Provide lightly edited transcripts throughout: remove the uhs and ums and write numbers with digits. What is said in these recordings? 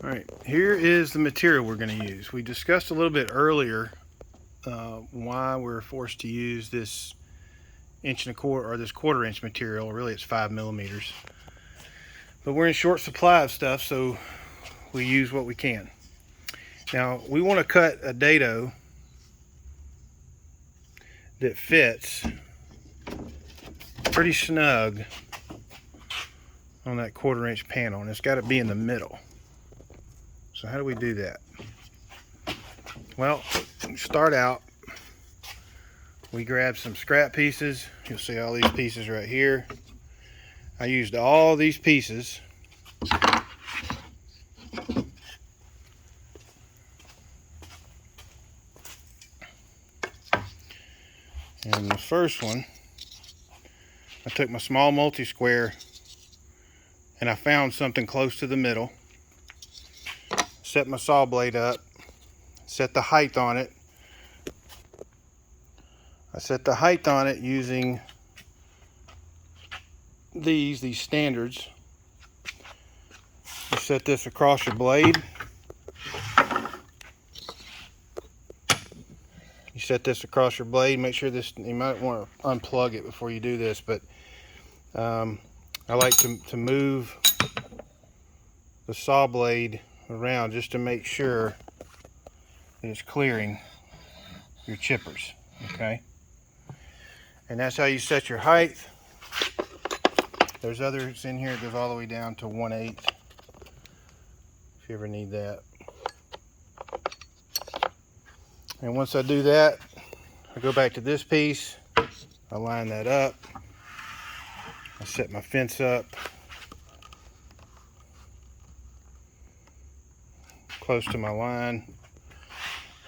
All right, here is the material we're going to use. We discussed a little bit earlier why we're forced to use this 1.25 inch or this 1/4 inch material. Really, it's 5 millimeters. But we're in short supply of stuff, so we use what we can. Now, we want to cut a dado that fits pretty snug on that 1/4 inch panel, and it's got to be in the middle. So how do we do that? Well, start out, we grab some scrap pieces. You'll see all these pieces right here. I used all these pieces. And the first one, I took my small multi-square and I found something close to the middle. Set my saw blade up, set the height on it. I set the height on it using these standards. You set this across your blade. You set this across your blade. Make sure this, you might want to unplug it before you do this, but I like to move the saw blade around just to make sure that it's clearing your chippers, okay? And that's how you set your height. There's others in here that goes all the way down to 1/8 if you ever need that. And once I do that, I go back to this piece, I line that up, I set my fence up close to my line.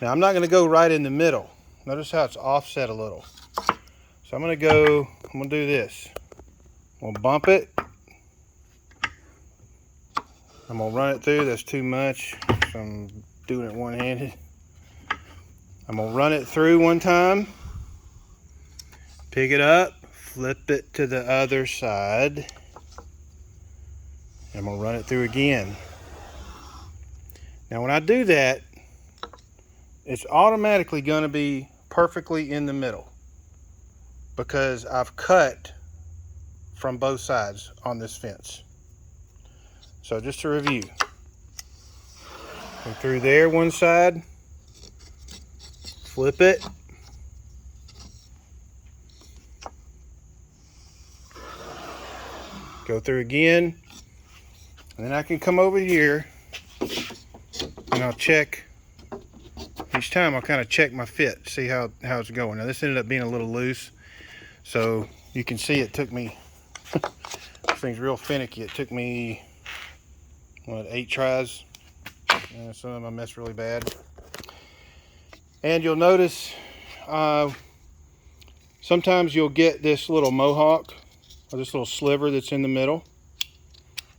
Now I'm not going to go right in the middle. Notice how it's offset a little. So I'm going to do this. I'm going to bump it. I'm going to run it through. That's too much, so I'm doing it one-handed. I'm going to run it through one time. Pick it up, flip it to the other side. I'm going to run it through again. Now when I do that, it's automatically going to be perfectly in the middle because I've cut from both sides on this fence. So just to review, go through there one side, flip it, go through again, and then I can come over here and I'll check. Each time I'll kind of check my fit, see how it's going. Now this ended up being a little loose, so you can see it took me, this thing's real finicky. It took me, what, 8 tries? Some of them I messed really bad. And you'll notice sometimes you'll get this little mohawk, or this little sliver that's in the middle.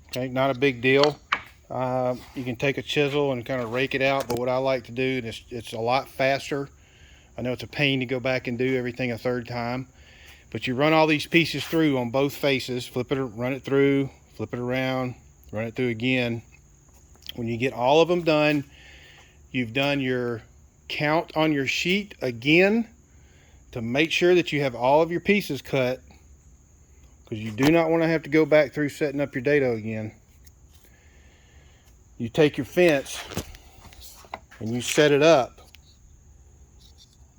Okay, not a big deal. You can take a chisel and kind of rake it out, but what I like to do, and it's a lot faster. I know it's a pain to go back and do everything a third time, but you run all these pieces through on both faces, flip it, run it through, flip it around, run it through again. When you get all of them done, you've done your count on your sheet again to make sure that you have all of your pieces cut, because you do not want to have to go back through setting up your dado again. You take your fence and you set it up.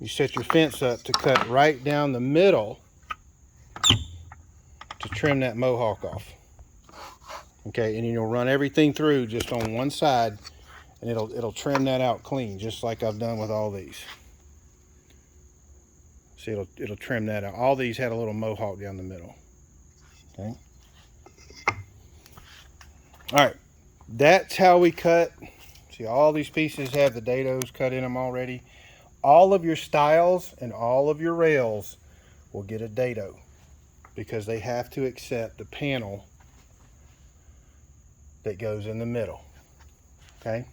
You set your fence up to cut right down the middle to trim that mohawk off. Okay, and you'll run everything through just on one side, and it'll trim that out clean, just like I've done with all these. See, it'll trim that out. All these had a little mohawk down the middle. Okay. All right. That's how we cut. See, all these pieces have the dados cut in them already. All of your stiles and all of your rails will get a dado because they have to accept the panel that goes in the middle. Okay.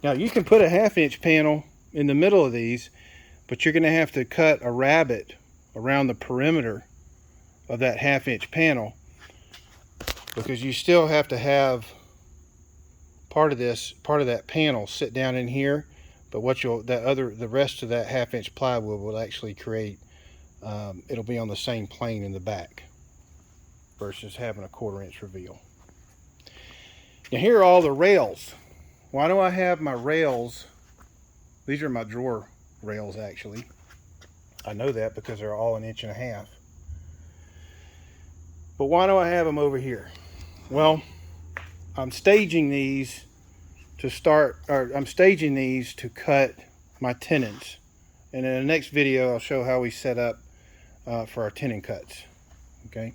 Now you can put a 1/2 inch panel in the middle of these, but you're going to have to cut a rabbet around the perimeter of that 1/2 inch panel because you still have to have part of that panel sit down in here, but the rest of that 1/2 inch plywood will actually create, it'll be on the same plane in the back versus having a 1/4 inch reveal. Now here are all the rails. Why do I have my rails? These are my drawer rails actually. I know that because they're all 1.5 inches. But why do I have them over here? Well, I'm staging these to cut my tenons. And in the next video, I'll show how we set up for our tenon cuts. Okay.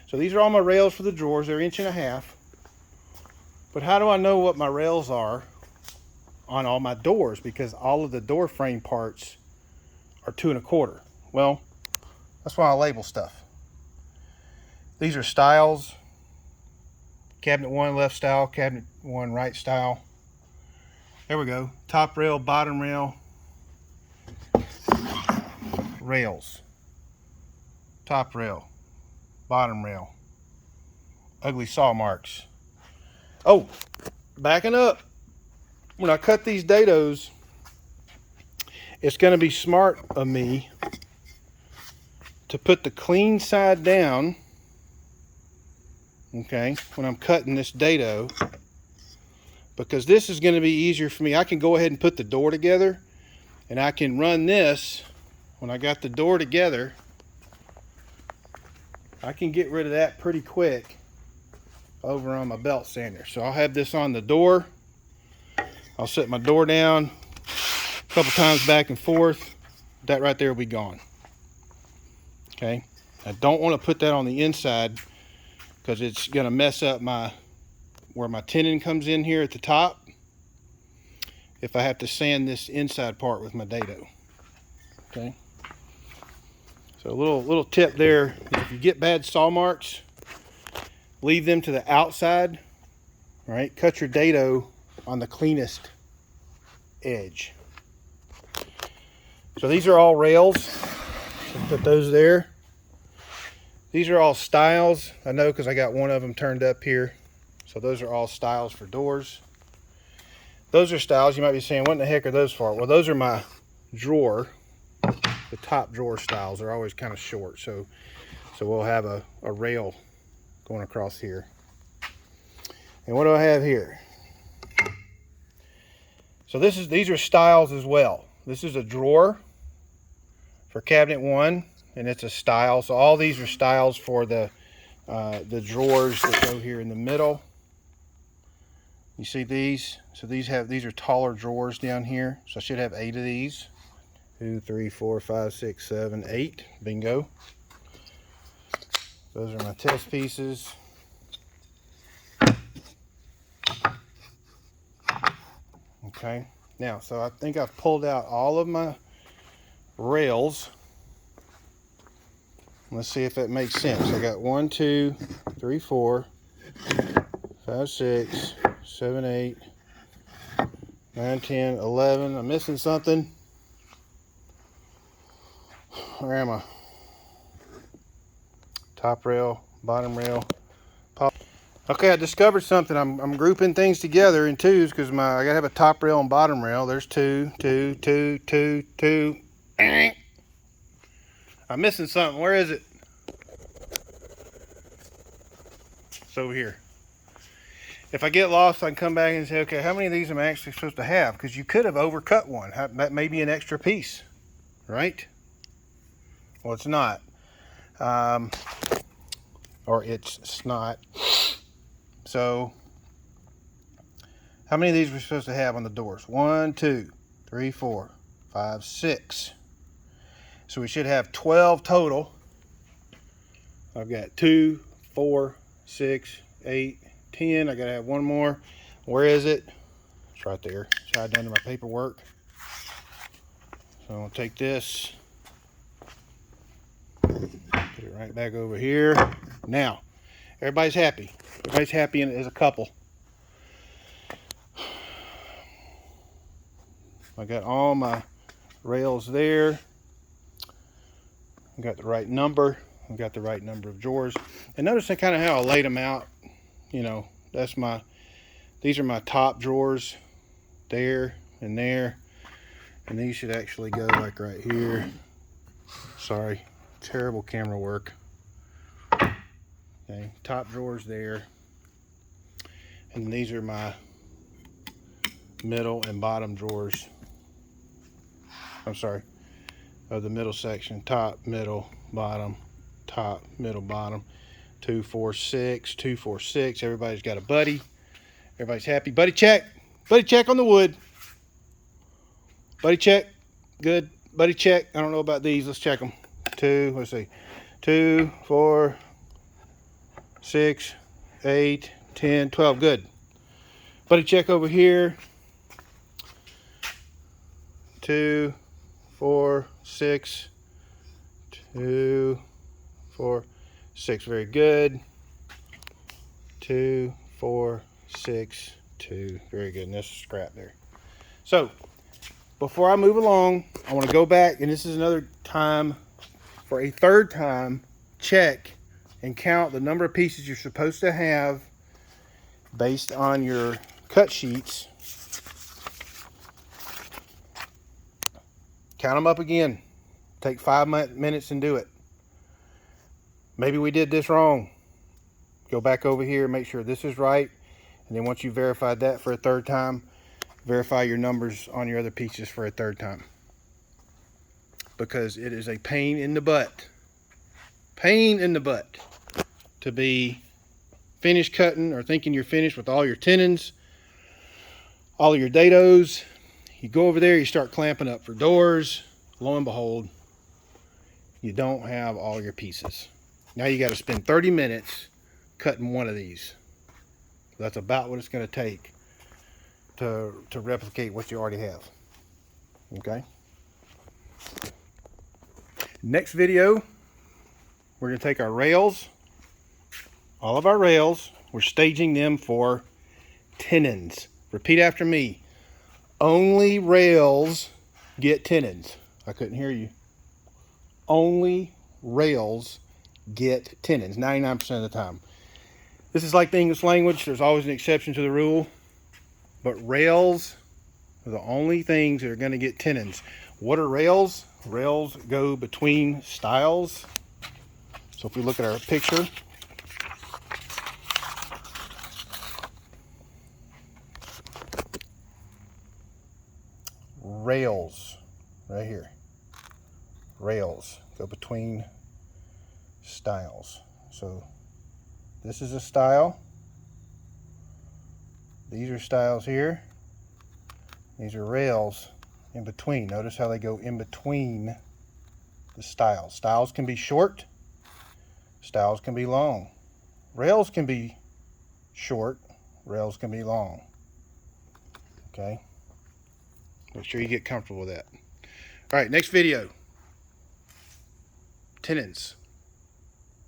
So these are all my rails for the drawers. They're 1.5 inches. But how do I know what my rails are on all my doors? Because all of the door frame parts are 2 1/4. Well, that's why I label stuff. These are stiles. Cabinet 1 left style, cabinet 1 right style. There we go. Top rail, bottom rail, rails. Top rail, bottom rail. Ugly saw marks. Oh, backing up. When I cut these dados, it's going to be smart of me to put the clean side down, okay, when I'm cutting this dado, because this is going to be easier for me. I can go ahead and put the door together, and I can run this when I got the door together. I can get rid of that pretty quick over on my belt sander. So I'll have this on the door. I'll set my door down a couple times back and forth. That right there will be gone. Okay, I don't want to put that on the inside because it's going to mess up where my tenon comes in here at the top if I have to sand this inside part with my dado. Okay, so a little tip there is if you get bad saw marks, leave them to the outside. All right, cut your dado on the cleanest edge. So these are all rails. So put those there. These are all stiles. I know because I got one of them turned up here. So those are all stiles for doors. Those are stiles. You might be saying, what in the heck are those for? Well, those are my drawer. The top drawer stiles are always kind of short. So we'll have a rail going across here. And what do I have here? So these are stiles as well. This is a drawer for cabinet 1, and it's a stile. So all these are stiles for the drawers that go here in the middle. You see these? So these are taller drawers down here. So I should have 8 of these. 2, 3, 4, 5, 6, 7, 8. Bingo. Those are my test pieces. Okay, now, so I think I've pulled out all of my rails. Let's see if that makes sense. I got 1, 2, 3, 4, 5, 6, 7, 8, 9, 10, 11. I'm missing something. Where am I? Top rail, bottom rail. Okay, I discovered something. I'm grouping things together in twos because I gotta have a top rail and bottom rail. There's 2, 2, 2, 2, 2. I'm missing something. Where is it? It's over here. If I get lost, I can come back and say, okay, how many of these am I actually supposed to have? Because you could have overcut one. That may be an extra piece, right? Well, it's not. Or it's snot. So, how many of these are we supposed to have on the doors? 1, 2, 3, 4, 5, 6. So we should have 12 total. I've got 2, 4, 6, 8, 10. I gotta have one more. Where is it? It's right there. It's right under my paperwork. So I'm gonna take this, put it right back over here. Now, everybody's happy. Everybody's happy as a couple. I got all my rails there. I got the right number. I got the right number of drawers. And notice kind of how I laid them out. You know, that's my These are my top drawers, there and there. And these should actually go like right here. Sorry, terrible camera work. Okay, top drawers there. And these are my middle and bottom drawers. I'm sorry, of the middle section. Top, middle, bottom, top, middle, bottom. 2, 4, 6, 2, 4, 6. Everybody's got a buddy. Everybody's happy. Buddy check. Buddy check on the wood. Buddy check. Good. Buddy check. I don't know about these. Let's check them. 2, let's see. 2, 4, 6, 8, 10, 12. Good. Buddy check over here. 2, 4, 6, 2, 4, 6. Very good. 2, 4, 6, 2. Very good. And this is scrap there. So, before I move along, I want to go back, and this is another time, for a third time, check and count the number of pieces you're supposed to have based on your cut sheets. Count them up again. Take 5 minutes and do it. Maybe we did this wrong. Go back over here, make sure this is right. And then once you verified that for a third time, verify your numbers on your other pieces for a third time. Because it is a pain in the butt. Pain in the butt to be finished cutting or thinking you're finished with all your tenons, all of your dados. You go over there, you start clamping up for doors. Lo and behold, you don't have all your pieces. Now you got to spend 30 minutes cutting one of these. That's about what it's going to take to replicate what you already have. Okay. Next video, we're going to take our rails, all of our rails, we're staging them for tenons. Repeat after me. Only rails get tenons. I couldn't hear you. Only rails get tenons 99% of the time. This is like the English language. There's always an exception to the rule. But rails are the only things that are going to get tenons. What are rails? Rails go between stiles. So if we look at our picture, rails right here. Rails go between stiles. So this is a stile. These are stiles here. These are rails in between. Notice how they go in between the stiles. Stiles can be short. Stiles can be long. Rails can be short. Rails can be long. Okay. Make sure you get comfortable with that. All right, next video. Tenons.